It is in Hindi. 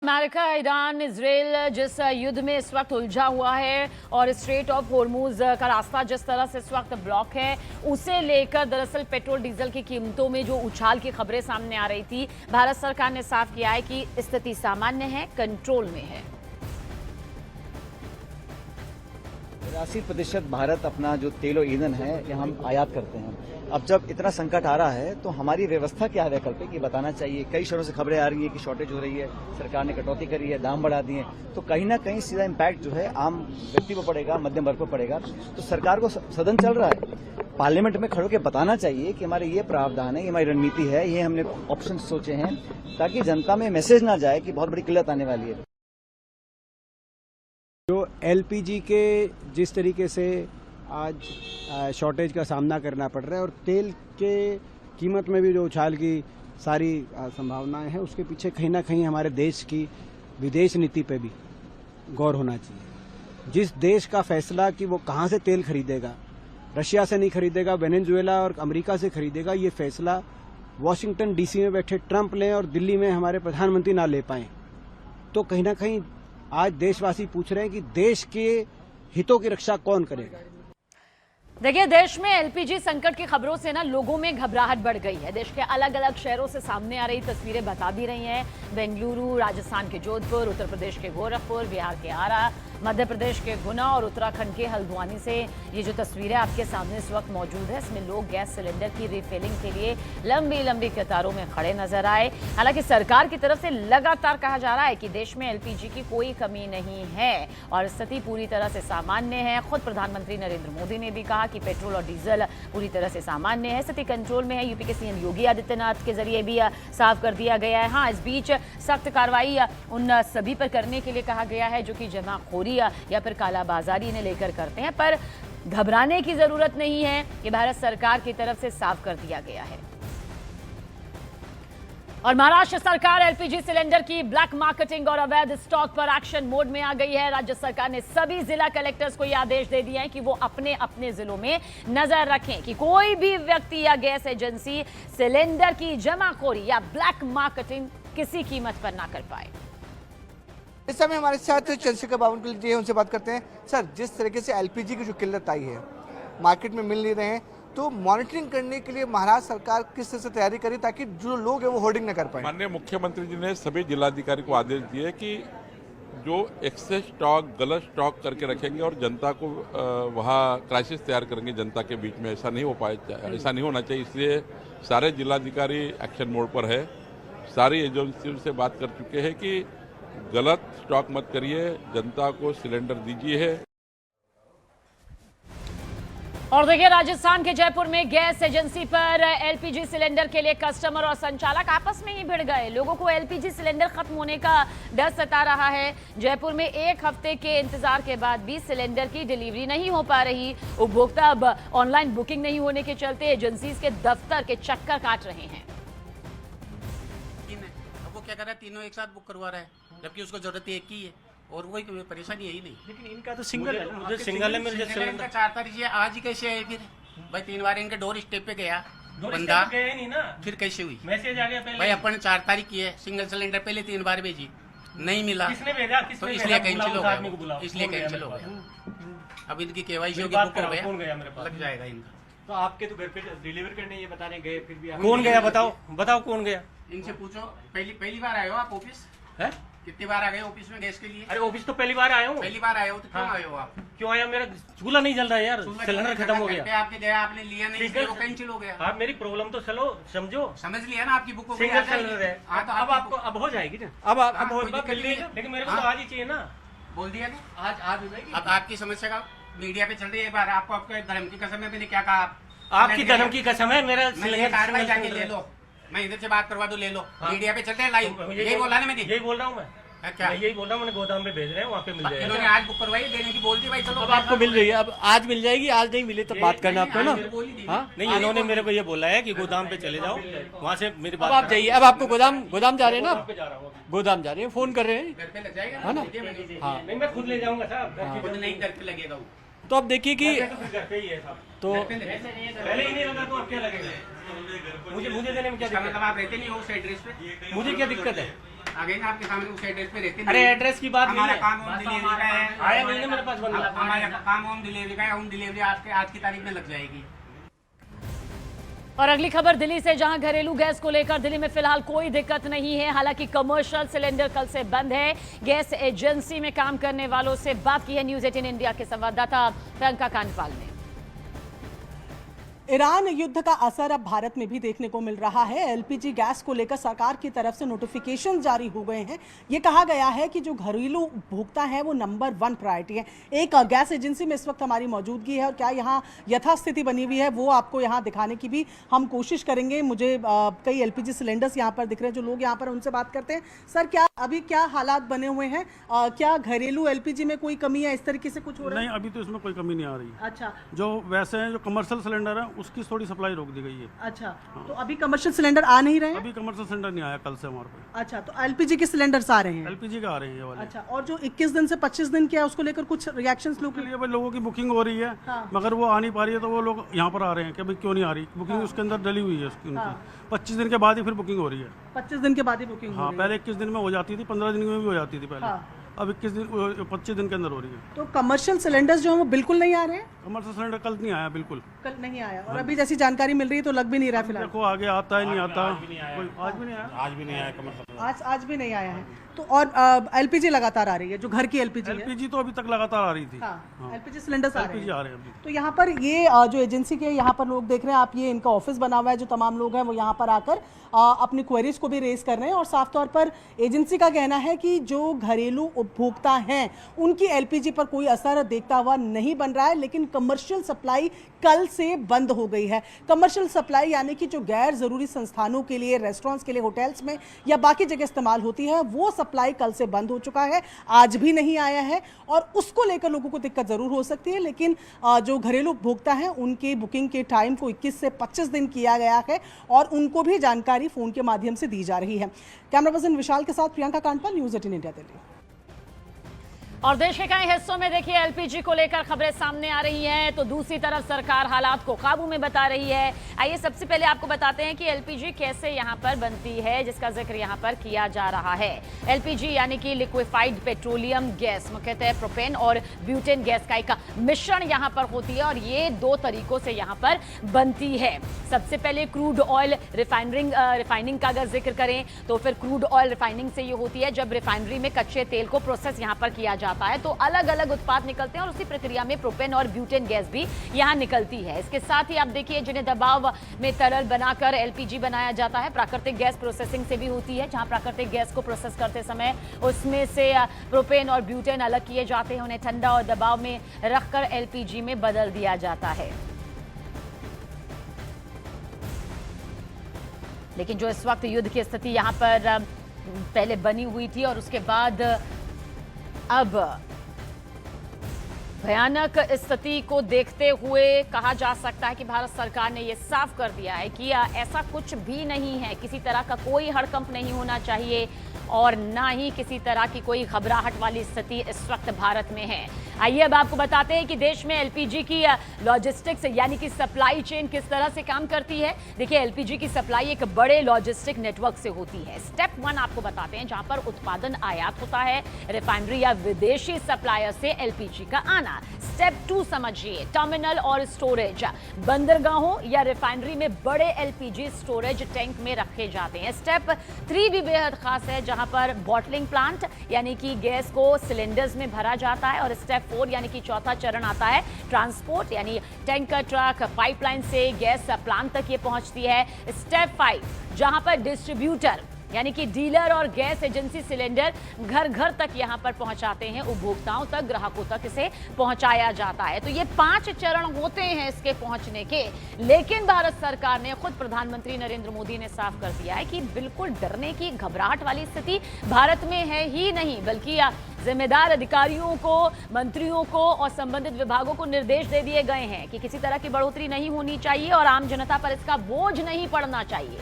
अमेरिका, ईरान, इजराइल जिस युद्ध में इस वक्त उलझा हुआ है और स्ट्रेट ऑफ होर्मुज का रास्ता जिस तरह से इस वक्त ब्लॉक है, उसे लेकर दरअसल पेट्रोल डीजल की कीमतों में जो उछाल की खबरें सामने आ रही थी, भारत सरकार ने साफ किया है कि स्थिति सामान्य है, कंट्रोल में है। 80% भारत अपना जो तेल और ईंधन है ये हम आयात करते हैं। अब जब इतना संकट आ रहा है तो हमारी व्यवस्था क्या है वैकल्पिक, ये बताना चाहिए। कई शहरों से खबरें आ रही है कि शॉर्टेज हो रही है, सरकार ने कटौती करी है, दाम बढ़ा दिए, तो कहीं ना कहीं सीधा इम्पैक्ट जो है आम व्यक्ति पर पड़ेगा, मध्यम वर्ग पर पड़ेगा। तो सरकार को सदन चल रहा है, पार्लियामेंट में खड़े होकर बताना चाहिए कि हमारे ये प्रावधान है, ये हमारी रणनीति है, ये हमने ऑप्शन सोचे हैं, ताकि जनता में मैसेज ना जाए कि बहुत बड़ी किल्लत आने वाली है। जो एलपीजी के जिस तरीके से आज शॉर्टेज का सामना करना पड़ रहा है और तेल के कीमत में भी जो उछाल की सारी संभावनाएं हैं, उसके पीछे कहीं ना कहीं हमारे देश की विदेश नीति पे भी गौर होना चाहिए। जिस देश का फैसला कि वो कहां से तेल खरीदेगा, रशिया से नहीं खरीदेगा, वेनेजुएला और अमेरिका से खरीदेगा, ये फैसला वॉशिंगटन डीसी में बैठे ट्रंप लें और दिल्ली में हमारे प्रधानमंत्री ना ले पाए, तो कहीं ना कहीं आज देशवासी पूछ रहे हैं कि देश के हितों की रक्षा कौन करेगा। देखिए, देश में एलपीजी संकट की खबरों से ना लोगों में घबराहट बढ़ गई है। देश के अलग अलग शहरों से सामने आ रही तस्वीरें बता भी रही हैं। बेंगलुरु, राजस्थान के जोधपुर, उत्तर प्रदेश के गोरखपुर, बिहार के आरा, मध्य प्रदेश के गुना और उत्तराखंड के हल्द्वानी से ये जो तस्वीरें आपके सामने इस वक्त मौजूद है, इसमें लोग गैस सिलेंडर की रिफिलिंग के लिए लंबी लंबी कतारों में खड़े नजर आए। हालांकि सरकार की तरफ से लगातार कहा जा रहा है कि देश में एलपीजी की कोई कमी नहीं है और स्थिति पूरी तरह से सामान्य है। खुद प्रधानमंत्री नरेंद्र मोदी ने भी कहा कि पेट्रोल और डीजल पूरी तरह से सामान्य है, स्थिति कंट्रोल में है। यूपी के सीएम योगी आदित्यनाथ के जरिए भी साफ कर दिया गया है। हाँ, इस बीच सख्त कार्रवाई उन सभी पर करने के लिए कहा गया है जो कि जमाखोरी या फिर कालाबाजारी इन्हें लेकर करते हैं, पर घबराने की जरूरत नहीं है, ये भारत सरकार की तरफ से साफ कर दिया गया है। और महाराष्ट्र सरकार एलपीजी सिलेंडर की ब्लैक मार्केटिंग और अवैध स्टॉक पर एक्शन मोड में आ गई है। राज्य सरकार ने सभी जिला कलेक्टर्स को यह आदेश दे दिया है कि वो अपने अपने जिलों में नजर रखें कि कोई भी व्यक्ति या गैस एजेंसी सिलेंडर की जमाखोरी या ब्लैक मार्केटिंग किसी कीमत पर ना कर पाए। इस समय हमारे साथ चंद्रशेखर बावनकुळे जी हैं, उनसे बात करते हैं। सर, जिस तरीके से एलपीजी की जो किल्लत आई है, मार्केट में मिल नहीं रहे हैं, तो मॉनिटरिंग करने के लिए महाराष्ट्र सरकार किस तरह से तैयारी करी ताकि जो लोग हैं वो होर्डिंग न कर पाए? माननीय मुख्यमंत्री जी ने सभी जिलाधिकारी को आदेश दिए कि जो एक्सेस स्टॉक, गलत स्टॉक करके रखेंगे और जनता को वहाँ क्राइसिस तैयार करेंगे जनता के बीच में, ऐसा नहीं हो पाए, ऐसा नहीं होना चाहिए। इसलिए सारे जिलाधिकारी एक्शन मोड पर है। सारी एजेंसियों से बात कर चुके हैं कि गलत स्टॉक मत करिए, जनता को सिलेंडर दीजिए। और देखिए, राजस्थान के जयपुर में गैस एजेंसी पर एलपीजी सिलेंडर के लिए कस्टमर और संचालक आपस में ही भिड़ गए। लोगों को एलपीजी सिलेंडर खत्म होने का डर सता रहा है। जयपुर में एक हफ्ते के इंतजार के बाद भी सिलेंडर की डिलीवरी नहीं हो पा रही। उपभोक्ता अब ऑनलाइन बुकिंग नहीं होने के चलते एजेंसीज के दफ्तर के चक्कर काट रहे हैं। अब वो क्या कर रहा है, तीनों एक साथ बुक करवा रहा है, जबकि उसको जरूरत एक की है और वही परेशानी यही नहीं। लेकिन इनका तो सिंगल है, मुझे सिंगल है, मेरे सिलेंडर 4 तारीख से आज ही कैसे है? फिर भाई 3 बार इनके डोर स्टेप पे गया बंदा, गया नहीं ना, फिर कैसे हुई? मैसेज आ गया पहले। भाई अपन 4 तारीख की है, सिंगल सिलेंडर पहले 3 बार भेजी, नहीं मिला। किसने भेजा? तो इसलिए कैंसिल हो गया, इसलिए कैंसिल हो गया। अब इनकी केवाईसी होगी, बुक हो गया, कौन गया मेरे पास? लग जाएगा इनका। तो आपके तो घर पे डिलीवर करने ये बताने गए, फिर भी कौन गया? बताओ कौन गया? इनसे पूछो। पहली बार आए हो आप ऑफिस? है? कितनी बार आ गए ऑफिस में गैस के लिए? अरे ऑफिस तो पहली बार आया हूँ। पहली बार आए हो तो क्यों आए हो आप? क्यों आया? मेरा चूल्हा नहीं जल रहा है यार, सिलेंडर खत्म हो गया। आपने गया, आपने लिया नहीं, इसलिए वो कैंसिल हो गया। आप मेरी प्रॉब्लम तो चलो समझो, समझ लिया ना, आपकी बुक हो गई, सिंगल सिलेंडर है। हाँ, तो अब आपको अब हो जाएगी ना, अब मिल जाएगी, लेकिन मेरे को तो आज ही चाहिए ना। बोल दिया ना, आज हो जाएगी। अब आपकी समस्या का मीडिया पे चल रही है। एक बार आपको आपके धर्म की कसम है, मैंने क्या कहा? आपकी धर्म की कसम है, मेरा सिलेंडर जाके ले लो, मैं इधर से बात करवा दूं, ले लो। मीडिया पे चल रहे हैं लाइव, यही बोला ना मैंने? यही बोल रहा हूँ मैं, क्या यही बोल रहा हूँ, मैंने गोदाम में भेज रहे हैं, वहाँ पे मिल जाएगा। इन्होंने आज बुक करवाई, देने की बोल दी भाई, चलो अब आपको मिल रही है, अब आज मिल जाएगी, आज नहीं मिली तो बात करना आपको ना। हाँ नहीं, इन्होंने मेरे को ये बोला है कि गोदाम पे चले जाओ, वहाँ से मेरी बात। अब आप जाइए, अब आपको गोदाम जा रहे हैं ना, गोदाम जा रहे हैं, फोन कर रहे हैं, घर पे लग जाएगा है ना? हाँ नहीं, मैं खुद ले जाऊंगा साहब, खुद नहीं घर पे लगेगा वो। तो अब देखिए कि घर पे ही है साहब, तो पहले ही नहीं लगा तो अब क्या लगेगा? मुझे देने में क्या दिक्कत? मतलब आप रहते नहीं हो उस एड्रेस पे? मुझे क्या दिक्कत है? आगे ना आपके सामने उस एड्रेस पे रहते अरे एड्रेस की बात नहीं हमारा है, काम होम डिलीवरी का है। आया महीने मेरे पास बंदा। हमारा काम होम डिलीवरी का है, होम डिलीवरी आपके आज की तारीख में लग जाएगी। और अगली खबर दिल्ली से, जहां घरेलू गैस को लेकर दिल्ली में फिलहाल कोई दिक्कत नहीं है। हालांकि कमर्शियल सिलेंडर कल से बंद है। गैस एजेंसी में काम करने वालों से बात की है न्यूज 18 इंडिया के संवाददाता प्रियंका कांडपाल ने। ईरान युद्ध का असर अब भारत में भी देखने को मिल रहा है। एलपीजी गैस को लेकर सरकार की तरफ से नोटिफिकेशन जारी हो गए हैं। ये कहा गया है कि जो घरेलू उपभोक्ता है वो नंबर 1 प्रायोरिटी है। एक गैस एजेंसी में इस वक्त हमारी मौजूदगी है और क्या यहाँ यथास्थिति बनी हुई है वो आपको यहाँ दिखाने की भी हम कोशिश करेंगे। मुझे कई एलपीजी सिलेंडर्स यहाँ पर दिख रहे हैं, जो लोग यहाँ पर उनसे बात करते हैं। सर, क्या अभी क्या हालात बने हुए हैं? क्या घरेलू एलपीजी में कोई कमी है, इस तरीके से कुछ हो रहा है? नहीं, अभी तो इसमें कोई कमी नहीं आ रही। अच्छा, जो वैसे हैं, जो कमर्शियल सिलेंडर है उसकी थोड़ी सप्लाई रोक दी गई है। अच्छा, तो अभी कमर्शियल सिलेंडर आ नहीं रहे हैं? अभी कमर्शियल सिलेंडर नहीं आया कल से हमारे पे। अच्छा, तो एलपीजी के सिलेंडर्स आ रहे हैं? एलपीजी का आ रहे हैं ये वाले। अच्छा, और जो 21 दिन से 25 दिन के है उसको लेकर कुछ रिएक्शंस लोग के लिए भाई लोगों की बुकिंग हो रही है। हाँ। मगर वो आ नहीं पा रही है, तो वो लोग यहाँ पर आ रहे हैं कि भाई क्यों नहीं आ रही बुकिंग। हाँ। उसके अंदर डली हुई है उसकी हाँ। उनकी 25 दिन के बाद ही फिर बुकिंग हो रही है। 25 दिन के बाद ही बुकिंग हाँ, पहले 21 दिन में हो जाती थी, 15 दिन में भी हो जाती थी पहले। हाँ। अब 21 दिन 25 दिन के अंदर हो रही है। तो कमर्शियल सिलेंडर्स जो है वो बिल्कुल नहीं आ रहे हैं? कमर्शियल सिलेंडर कल नहीं आया, बिल्कुल कल नहीं आया, और अभी जैसी जानकारी मिल रही है तो लग भी नहीं रहा फिलहाल। देखो आगे आता है नहीं आता। आज भी नहीं आया। आज भी नहीं आया। आज भी नहीं आया कमर्शियल। आज भी नहीं आया है। तो और एलपीजी लगातार आ रही है, जो घर की एलपीजी है। एलपीजी तो अभी तक लगातार आ रही थी। हाँ, एलपीजी सिलेंडर्स आ रहे एलपीजी हैं। आ रहे हैं अभी। तो यहाँ पर ये जो एजेंसी के यहाँ पर लोग देख रहे हैं आप, ये इनका ऑफिस बना हुआ है। जो तमाम लोग हैं वो यहाँ पर आकर अपनी क्वेरीज को भी रेज कर रहे हैं। और साफ तौर पर एजेंसी का कहना है कि जो घरेलू उपभोक्ता हैं उनकी एलपीजी पर कोई असर देखता हुआ नहीं बन रहा है, लेकिन कमर्शियल सप्लाई कल से बंद हो गई है। कमर्शियल सप्लाई यानी कि जो गैर जरूरी संस्थानों के लिए, रेस्टोरेंट्स के लिए, होटल्स में या बाकी जगह इस्तेमाल होती है, वो सप्लाई कल से बंद हो चुका है। आज भी नहीं आया है और उसको लेकर लोगों को दिक्कत जरूर हो सकती है। लेकिन जो घरेलू उपभोक्ता हैं उनकी बुकिंग के टाइम को 21 से 25 दिन किया गया है और उनको भी जानकारी फोन के माध्यम से दी जा रही है। कैमरा पर्सन विशाल के साथ प्रियंका कांडपाल, न्यूज 18 इंडिया दिल्ली। और देश के कई हिस्सों में देखिए एलपीजी को लेकर खबरें सामने आ रही हैं, तो दूसरी तरफ सरकार हालात को काबू में बता रही है। आइए सबसे पहले आपको बताते हैं कि एलपीजी कैसे यहां पर बनती है, जिसका जिक्र यहां पर किया जा रहा है। एलपीजी यानी कि लिक्विफाइड पेट्रोलियम गैस, मुख्यतः प्रोपेन और ब्यूटेन गैस का एक मिश्रण यहां पर होती है और ये 2 तरीकों से यहां पर बनती है। सबसे पहले क्रूड ऑयल रिफाइनिंग का अगर जिक्र करें तो फिर क्रूड ऑयल रिफाइनिंग से ये होती है जब रिफाइनरी में कच्चे तेल को प्रोसेस यहां पर किया जाता है तो अलग अलग उत्पाद निकलते हैं और उसी प्रक्रिया में प्रोपेन और ब्यूटेन गैस भी यहां निकलती है। इसके साथ ही आप देखिए जिन्हें दबाव में तरल बनाकर एलपीजी बनाया जाता है, प्राकृतिक गैस प्रोसेसिंग से भी होती है, जहां प्राकृतिक गैस को प्रोसेस करते समय उसमें से प्रोपेन और ब्यूटेन अलग किए जाते हैं, उन्हें ठंडा और दबाव में रखकर एलपीजी में बदल दिया जाता है। लेकिन जो इस वक्त युद्ध की स्थिति यहां पर पहले बनी हुई थी और उसके बाद अब भयानक स्थिति को देखते हुए कहा जा सकता है कि भारत सरकार ने यह साफ कर दिया है कि ऐसा कुछ भी नहीं है, किसी तरह का कोई हड़कंप नहीं होना चाहिए और ना ही किसी तरह की कोई घबराहट वाली स्थिति इस वक्त भारत में है। आइए अब आपको बताते हैं कि देश में एलपीजी की लॉजिस्टिक्स यानी कि सप्लाई चेन किस तरह से काम करती है। देखिए एलपीजी की सप्लाई एक बड़े लॉजिस्टिक नेटवर्क से होती है। स्टेप 1 आपको बताते हैं जहां पर उत्पादन आयात होता है, रिफाइनरी या विदेशी सप्लायर से एलपीजी का आना। स्टेप 2 समझिए, टर्मिनल और स्टोरेज, बंदरगाहों या रिफाइनरी में बड़े एलपीजी स्टोरेज टैंक में रखे जाते हैं। स्टेप 3 भी बेहद खास है जहां पर बॉटलिंग प्लांट यानी कि गैस को सिलेंडर्स में भरा जाता है और स्टेप 4 यानी कि चौथा चरण आता है ट्रांसपोर्ट, यानी टैंकर, ट्रक, पाइपलाइन से गैस प्लांट तक ये पहुंचती है। स्टेप 5 जहां पर डिस्ट्रीब्यूटर यानी कि डीलर और गैस एजेंसी सिलेंडर घर घर तक यहां पर पहुंचाते हैं, उपभोक्ताओं तक, ग्राहकों तक इसे पहुंचाया जाता है। तो ये 5 चरण होते हैं इसके पहुंचने के। लेकिन भारत सरकार ने, खुद प्रधानमंत्री नरेंद्र मोदी ने साफ कर दिया है कि बिल्कुल डरने की, घबराहट वाली स्थिति भारत में है ही नहीं, बल्कि जिम्मेदार अधिकारियों को, मंत्रियों को और संबंधित विभागों को निर्देश दे दिए गए हैं कि किसी तरह की बढ़ोतरी नहीं होनी चाहिए और आम जनता पर इसका बोझ नहीं पड़ना चाहिए।